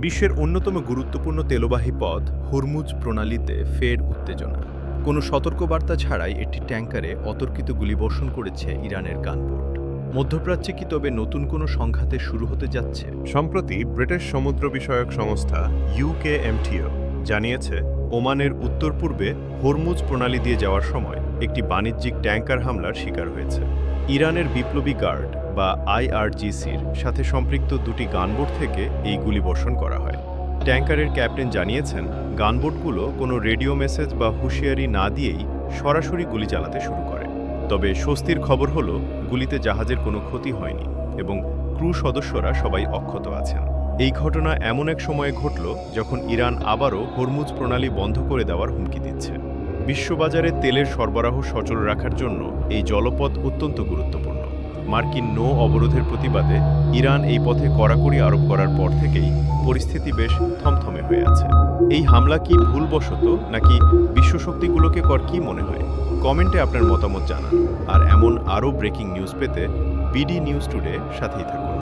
বিশ্বের অন্যতম গুরুত্বপূর্ণ তেলবাহী পথ হরমুজ প্রণালীতে ফের উত্তেজনা। কোনো সতর্কবার্তা ছাড়াই একটি ট্যাঙ্কারে অতর্কিত গুলিবর্ষণ করেছে ইরানের গানবোট। মধ্যপ্রাচ্যে কি তবে নতুন কোনো সংঘাতে শুরু হতে যাচ্ছে? সম্প্রতি ব্রিটিশ সমুদ্র বিষয়ক সংস্থা ইউকেএমটিও জানিয়েছে, ওমানের উত্তর পূর্বে হরমুজ প্রণালী দিয়ে যাওয়ার সময় একটি বাণিজ্যিক ট্যাঙ্কার হামলার শিকার হয়েছে। ইরানের বিপ্লবী গার্ড বা আইআরজিসির সাথে সম্পৃক্ত দুটি গানবোট থেকে এই গুলিবর্ষণ করা হয়। ট্যাঙ্কারের ক্যাপ্টেন জানিয়েছেন, গানবোটগুলো কোনো রেডিও মেসেজ বা হুঁশিয়ারি না দিয়েই সরাসরি গুলি চালাতে শুরু করে। তবে স্বস্তির খবর হলো, গুলিতে জাহাজের কোনো ক্ষতি হয়নি এবং ক্রু সদস্যরা সবাই অক্ষত আছেন। এই ঘটনা এমন এক সময়ে ঘটল যখন ইরান আবারও হরমুজ প্রণালী বন্ধ করে দেওয়ার হুমকি দিচ্ছে। বিশ্ববাজারে তেলের সরবরাহ সচল রাখার জন্য এই জলপথ অত্যন্ত গুরুত্বপূর্ণ। মার্কিন নৌ অবরোধের প্রতিবাদে ইরান এই পথে কড়াকড়ি আরোপ করার পর থেকেই পরিস্থিতি বেশ থমথমে হয়ে আছে। এই হামলা কি ভুলবশত নাকি বিশ্বশক্তিগুলোকে কি মনে হয়? কমেন্টে আপনার মতামত জানান। আর এমন আরও ব্রেকিং নিউজ পেতে বিডি নিউজ টুডে সাথেই থাকুন।